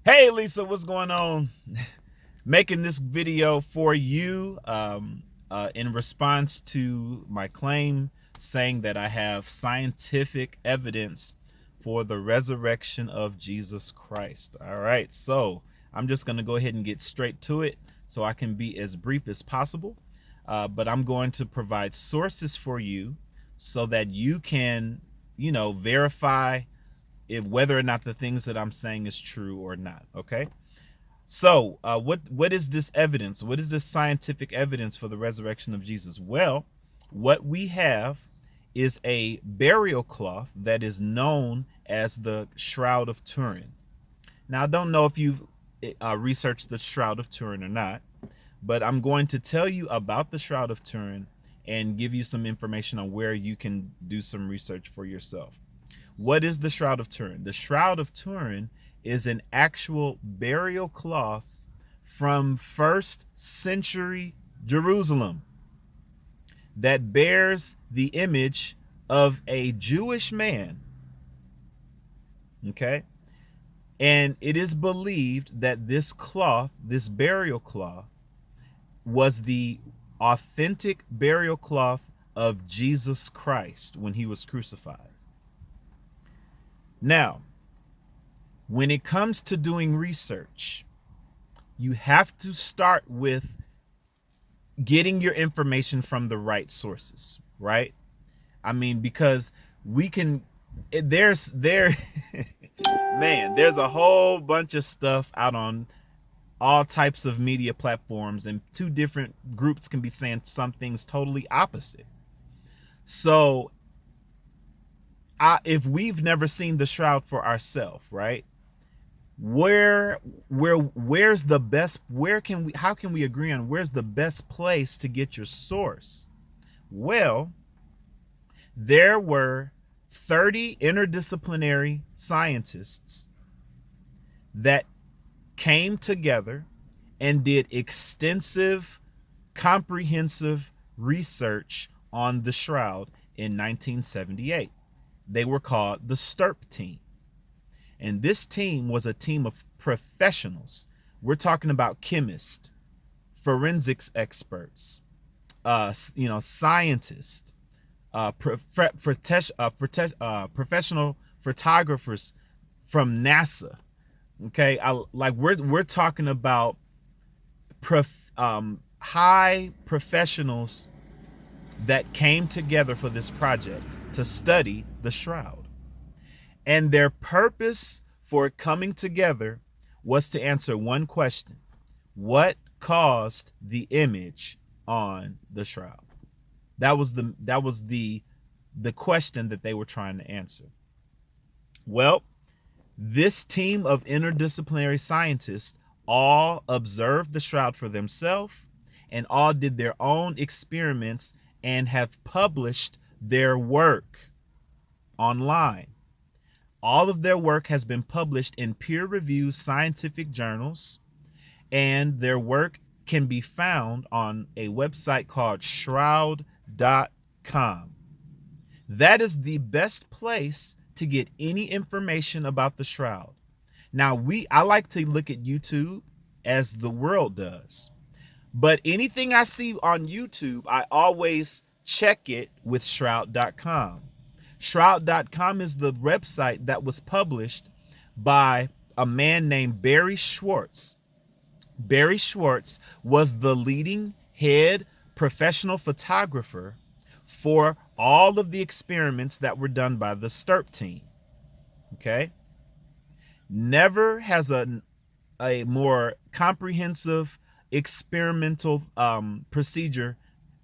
Hey Lisa, what's going on? Making this video for you in response to my claim saying that I have scientific evidence for the resurrection of Jesus Christ. All right, so I'm just going to go ahead and get straight to it so I can be as brief as possible. But I'm going to provide sources for you so that you can, verify if whether or not the things that I'm saying is true or not. Okay. So, what is this evidence? What is this scientific evidence for the resurrection of Jesus? Well, what we have is a burial cloth that is known as the Shroud of Turin. Now, I don't know if you've researched the Shroud of Turin or not, but I'm going to tell you about the Shroud of Turin and give you some information on where you can do some research for yourself. What is the Shroud of Turin? The Shroud of Turin is an actual burial cloth from first century Jerusalem that bears the image of a Jewish man. Okay. And it is believed that this cloth, this burial cloth, was the authentic burial cloth of Jesus Christ when he was crucified. Now, when it comes to doing research, you have to start with getting your information from the right sources, right? I mean, because we can, there's man, there's a whole bunch of stuff out on all types of media platforms, and two different groups can be saying some things totally opposite. So if we've never seen the Shroud for ourselves, right? Where's the best, how can we agree on where's the best place to get your source? Well, there were 30 interdisciplinary scientists that came together and did extensive, comprehensive research on the Shroud in 1978. They were called the STURP team. And this team was a team of professionals. We're talking about chemists, forensics experts, scientists, professional photographers from NASA. Okay, we're talking about high professionals that came together for this project to study the Shroud. And their purpose for coming together was to answer one question: what caused the image on the Shroud? That was the question that they were trying to answer. Well, this team of interdisciplinary scientists all observed the Shroud for themselves and all did their own experiments and have published their work online. All of their work has been published in peer-reviewed scientific journals, and their work can be found on a website called shroud.com. That is the best place to get any information about the Shroud. Now, I like to look at YouTube as the world does, but anything I see on YouTube, I always check it with shroud.com. Shroud.com is the website that was published by a man named Barrie Schwortz. Barrie Schwortz was the leading head professional photographer for all of the experiments that were done by the STURP team. Okay? Never has a more comprehensive experimental procedure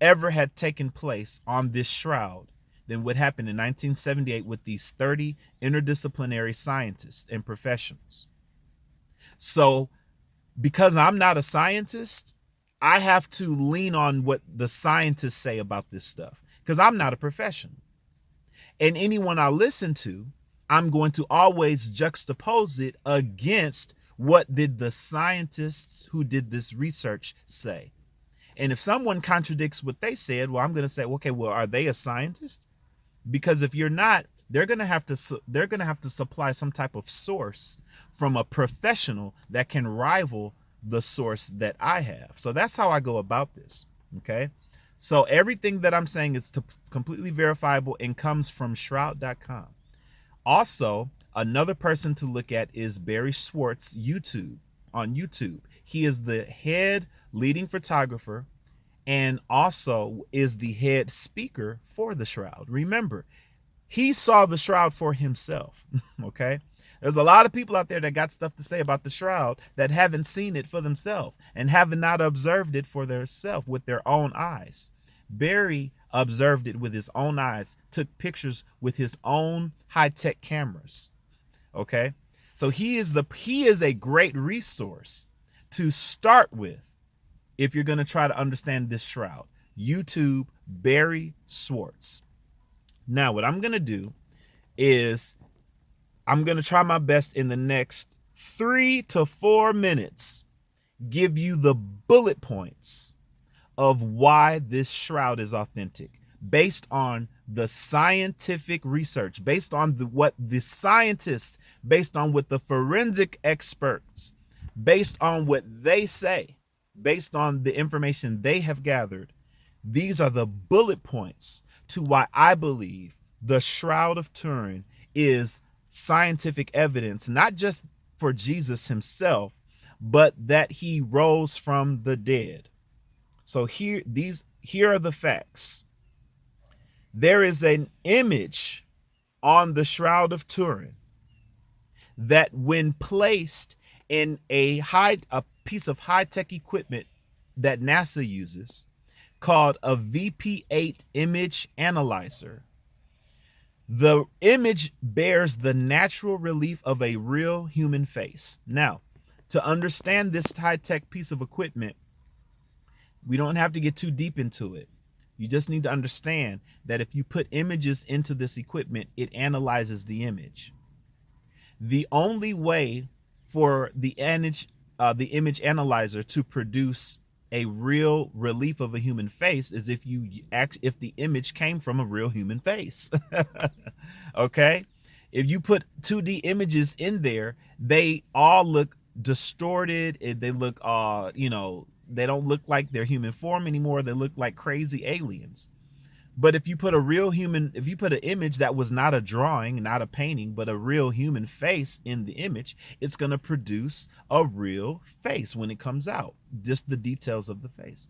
ever had taken place on this Shroud than what happened in 1978 with these 30 interdisciplinary scientists and professionals. So, because I'm not a scientist, I have to lean on what the scientists say about this stuff, because I'm not a professional. And anyone I listen to, I'm going to always juxtapose it against what did the scientists who did this research say. And if someone contradicts what they said, well, I'm going to say, okay, well, are they a scientist? Because if you're not, they're going to have to supply some type of source from a professional that can rival the source that I have. So that's how I go about this. Okay. So everything that I'm saying is completely verifiable and comes from shroud.com. Also, another person to look at is Barrie Schwortz on YouTube. He is the head leading photographer and also is the head speaker for the Shroud. Remember, he saw the Shroud for himself. Okay. There's a lot of people out there that got stuff to say about the Shroud that haven't seen it for themselves and have not observed it for themselves with their own eyes. Barrie observed it with his own eyes, took pictures with his own high-tech cameras. Okay. So he is a great resource to start with if you're going to try to understand this Shroud. YouTube, Barrie Schwortz. Now, what I'm going to do is I'm going to try my best in the next 3 to 4 minutes, give you the bullet points of why this Shroud is authentic, based on the scientific research, based on what the scientists, based on what the forensic experts, based on what they say, based on the information they have gathered. These are the bullet points to why I believe the Shroud of Turin is scientific evidence, not just for Jesus himself, but that he rose from the dead. So here are the facts. There is an image on the Shroud of Turin that, when placed in a piece of high-tech equipment that NASA uses, called a VP8 image analyzer, the image bears the natural relief of a real human face. Now, to understand this high-tech piece of equipment, we don't have to get too deep into it. You just need to understand that if you put images into this equipment, it analyzes the image. The only way for the image analyzer to produce a real relief of a human face is if the image came from a real human face. Okay? If you put 2D images in there, they all look distorted. They look they don't look like their human form anymore. They look like crazy aliens. But if you put an image that was not a drawing, not a painting, but a real human face in the image, it's going to produce a real face when it comes out, just the details of the face.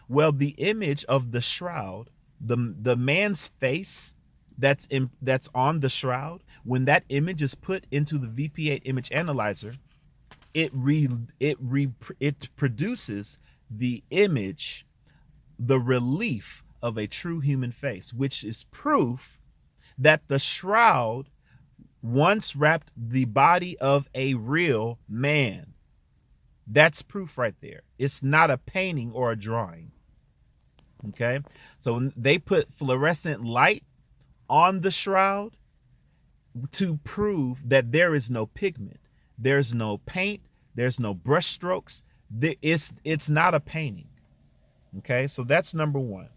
Well, the image of the Shroud, the man's face that's on the Shroud, when that image is put into the VP8 image analyzer, it produces the image, the relief of a true human face, which is proof that the Shroud once wrapped the body of a real man. That's proof right there. It's not a painting or a drawing. Okay, so they put fluorescent light on the Shroud to prove that there is no pigment, there's no paint, there's no brush strokes. It's not a painting. Okay, so that's number one.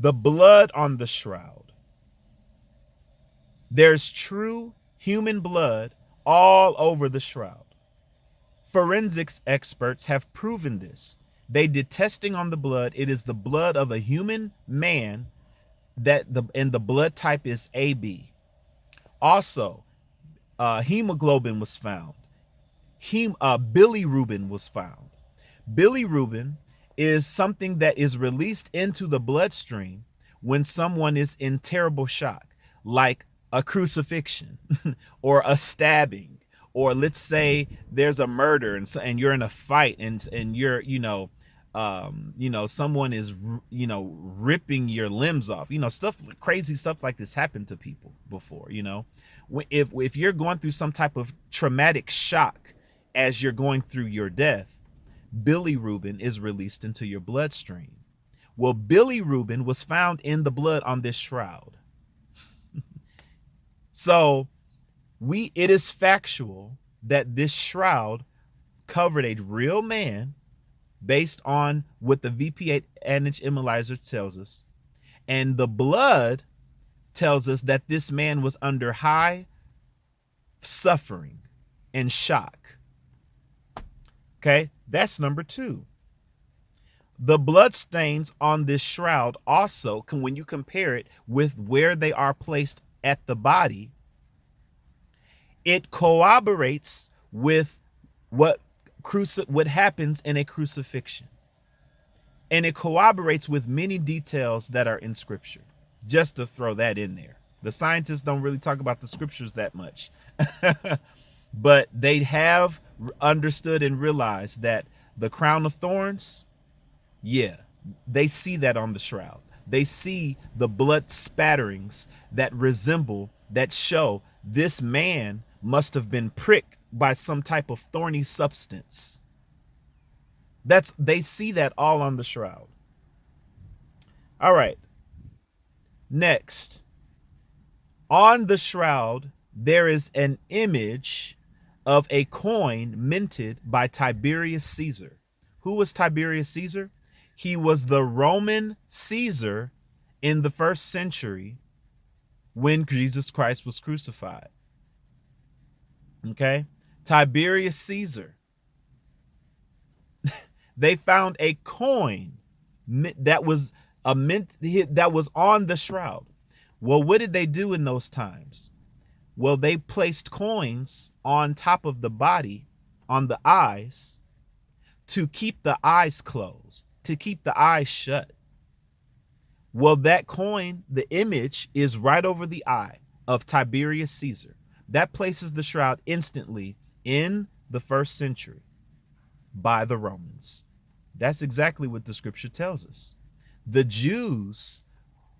The blood on the Shroud. There's true human blood all over the Shroud. Forensics experts have proven this. They did testing on the blood. It is the blood of a human man and the blood type is AB. Also, hemoglobin was found. Bilirubin was found. Bilirubin is something that is released into the bloodstream when someone is in terrible shock, like a crucifixion or a stabbing, or let's say there's a murder and you're in a fight and you're someone is ripping your limbs off. Crazy stuff like this happened to people before. If you're going through some type of traumatic shock as you're going through your death, bilirubin is released into your bloodstream. Well, bilirubin was found in the blood on this Shroud. So it is factual that this Shroud covered a real man based on what the VP8 image analyzer tells us. And the blood tells us that this man was under high suffering and shock. Okay, that's number 2. The blood stains on this shroud also, when you compare it with where they are placed at the body, it corroborates with what happens in a crucifixion. And it corroborates with many details that are in Scripture. Just to throw that in there. The scientists don't really talk about the Scriptures that much. But they have understood and realized that the crown of thorns, yeah, they see that on the shroud. They see the blood spatterings that show this man must have been pricked by some type of thorny substance. They see that all on the shroud. All right. Next, on the shroud, there is an image of a coin minted by Tiberius Caesar. Who was Tiberius Caesar? He was the Roman Caesar in the 1st century when Jesus Christ was crucified. Okay? Tiberius Caesar. They found a coin that was on the shroud. Well, what did they do in those times? Well, they placed coins on top of the body, on the eyes, to keep the eyes closed, to keep the eyes shut. Well, that coin, the image, is right over the eye of Tiberius Caesar. That places the shroud instantly in the 1st century by the Romans. That's exactly what the Scripture tells us. The Jews,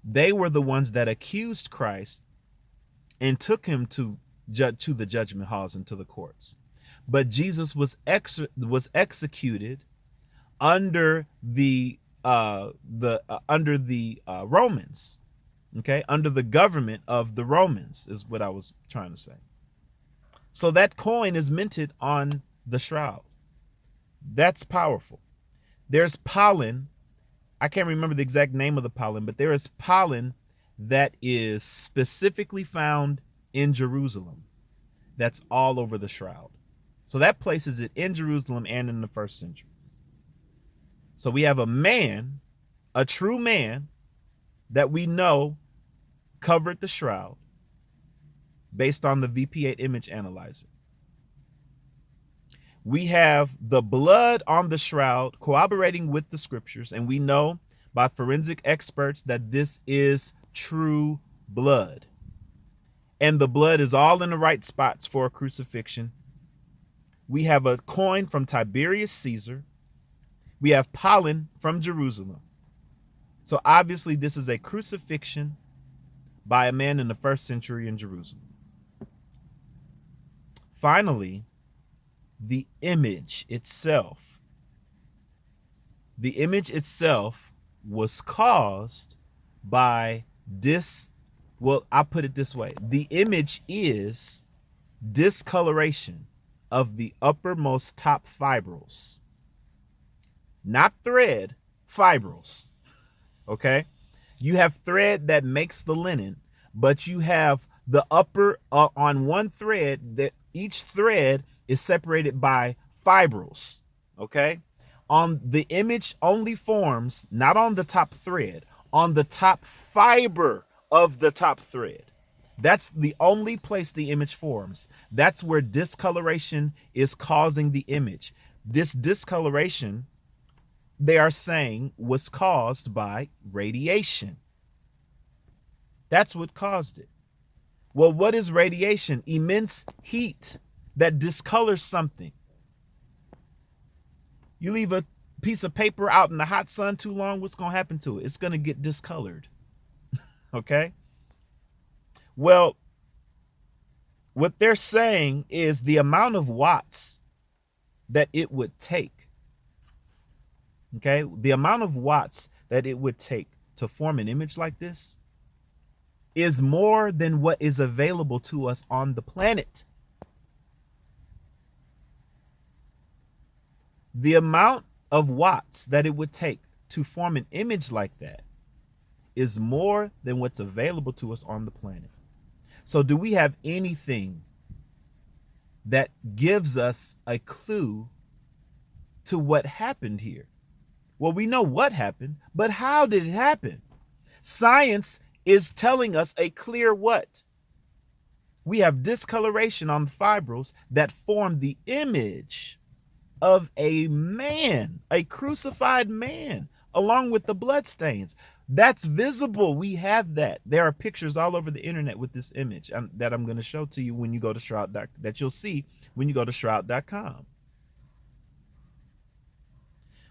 they were the ones that accused Christ and took him to the judgment halls and to the courts. But Jesus was executed under the Romans. Okay, under the government of the Romans is what I was trying to say. So that coin is minted on the shroud. That's powerful. There's pollen. I can't remember the exact name of the pollen, but there is pollen that is specifically found in Jerusalem. That's all over the shroud. So that places it in Jerusalem and in the 1st century. So we have a man, a true man, that we know covered the shroud based on the VP8 image analyzer. We have the blood on the shroud corroborating with the Scriptures, and we know by forensic experts that this is true blood. And the blood is all in the right spots for a crucifixion. We have a coin from Tiberius Caesar. We have pollen from Jerusalem. So obviously this is a crucifixion by a man in the 1st century in Jerusalem. Finally, the image itself. The image itself was caused by I'll put it this way. The image is discoloration of the uppermost top fibrils. Not thread, fibrils. Okay? You have thread that makes the linen, but you have the upper on one thread, that each thread is separated by fibrils. Okay? On the image only forms, not on the top thread, on the top fiber of the top thread. That's the only place the image forms. That's where discoloration is causing the image. This discoloration, they are saying, was caused by radiation. That's what caused it. Well, what is radiation? Immense heat that discolors something. You leave a piece of paper out in the hot sun too long, what's going to happen to it? It's going to get discolored. Okay? Well, what they're saying is the amount of watts that it would take, okay, the amount of watts that it would take to form an image like this is more than what is available to us on the planet. The amount of watts that it would take to form an image like that is more than what's available to us on the planet. So do we have anything that gives us a clue to what happened here? Well, we know what happened, but how did it happen? Science is telling us a clear what? We have discoloration on the fibrils that form the image of a man, a crucified man, along with the bloodstains. That's visible. We have that. There are pictures all over the internet with this image that I'm going to show to you when you go to Shroud, that you'll see when you go to shroud.com.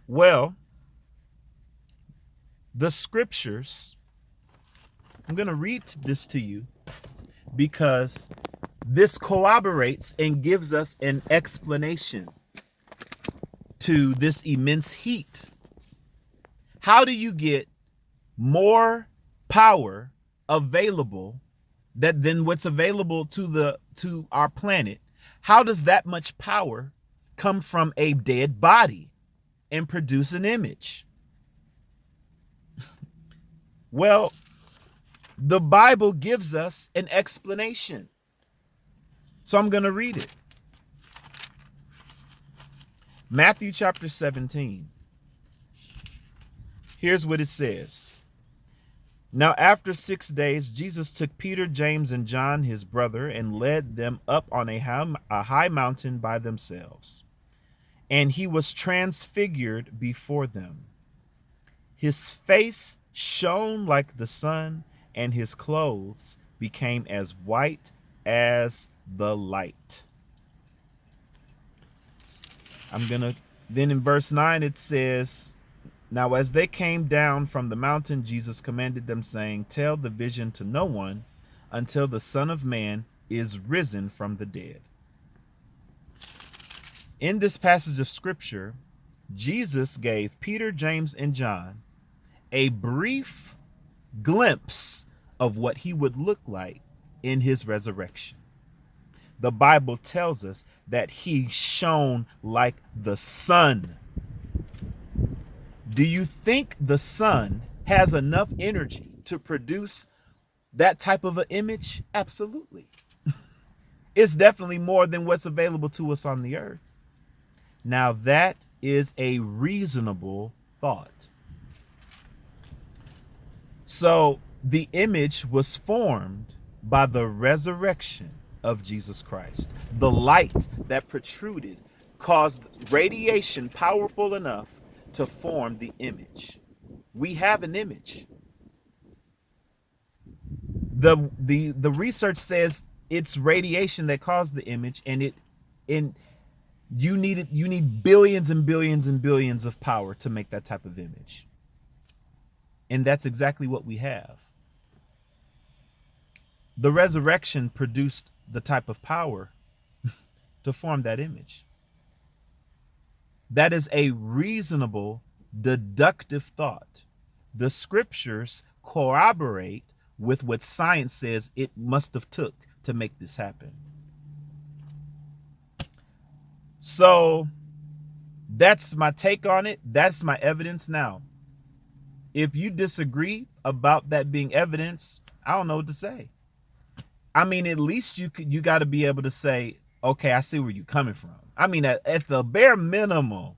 Well, the scriptures, I'm going to read this to you because this corroborates and gives us an explanation to this immense heat. How do you get more power available than what's available to our planet? How does that much power come from a dead body and produce an image? Well, the Bible gives us an explanation. So I'm going to read it. Matthew chapter 17. Here's what it says. Now, after 6 days, Jesus took Peter, James, and John, his brother, and led them up on a high mountain by themselves. And he was transfigured before them. His face shone like the sun, and his clothes became as white as the light. Then in verse 9 it says, now as they came down from the mountain, Jesus commanded them, saying, tell the vision to no one until the Son of Man is risen from the dead. In this passage of scripture, Jesus gave Peter, James, and John a brief glimpse of what he would look like in his resurrection. The Bible tells us that he shone like the sun. Do you think the sun has enough energy to produce that type of an image? Absolutely. It's definitely more than what's available to us on the earth. Now that is a reasonable thought. So the image was formed by the resurrection of Jesus Christ. The light that protruded caused radiation powerful enough to form the image. We have an image. The research says it's radiation that caused the image, and you need billions and billions and billions of power to make that type of image. And that's exactly what we have. The resurrection produced the type of power to form that image. That is a reasonable, deductive thought. The scriptures corroborate with what science says it must have took to make this happen. So that's my take on it. That's my evidence. Now, if you disagree about that being evidence, I don't know what to say. I mean, at least you got to be able to say, okay, I see where you're coming from. I mean, at the bare minimum,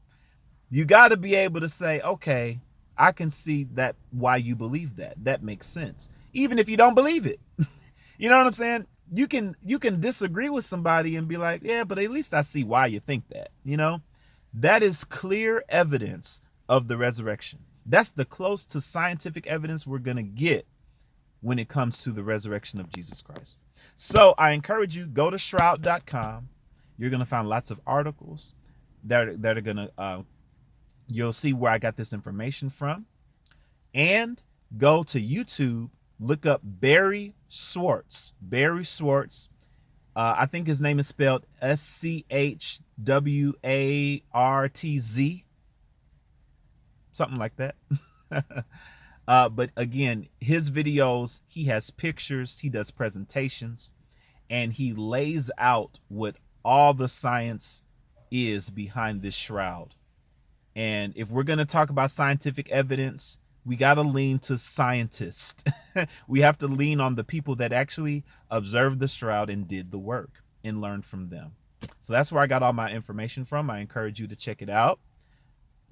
you got to be able to say, okay, I can see that why you believe that. That makes sense. Even if you don't believe it. You know what I'm saying? You can disagree with somebody and be like, yeah, but at least I see why you think that. You know, that is clear evidence of the resurrection. That's the close to scientific evidence we're going to get when it comes to the resurrection of Jesus Christ. So I encourage you, go to shroud.com. You're going to find lots of articles that are going to, you'll see where I got this information from. And go to YouTube, look up Barrie Schwortz. Barrie Schwortz. I think his name is spelled Schwartz. Something like that. But again, his videos, he has pictures, he does presentations, and he lays out what all the science is behind this shroud. And if we're going to talk about scientific evidence, we got to lean to scientists. We have to lean on the people that actually observed the shroud and did the work and learned from them. So that's where I got all my information from. I encourage you to check it out.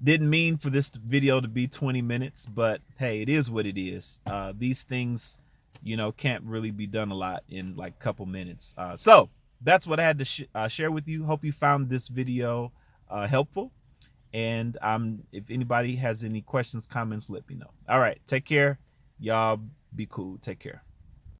Didn't mean for this video to be 20 minutes, but hey, it is what it is. These things, can't really be done a lot in like a couple minutes. So that's what I had to share with you. Hope you found this video helpful. And if anybody has any questions, comments, let me know. All right, take care. Y'all be cool. Take care.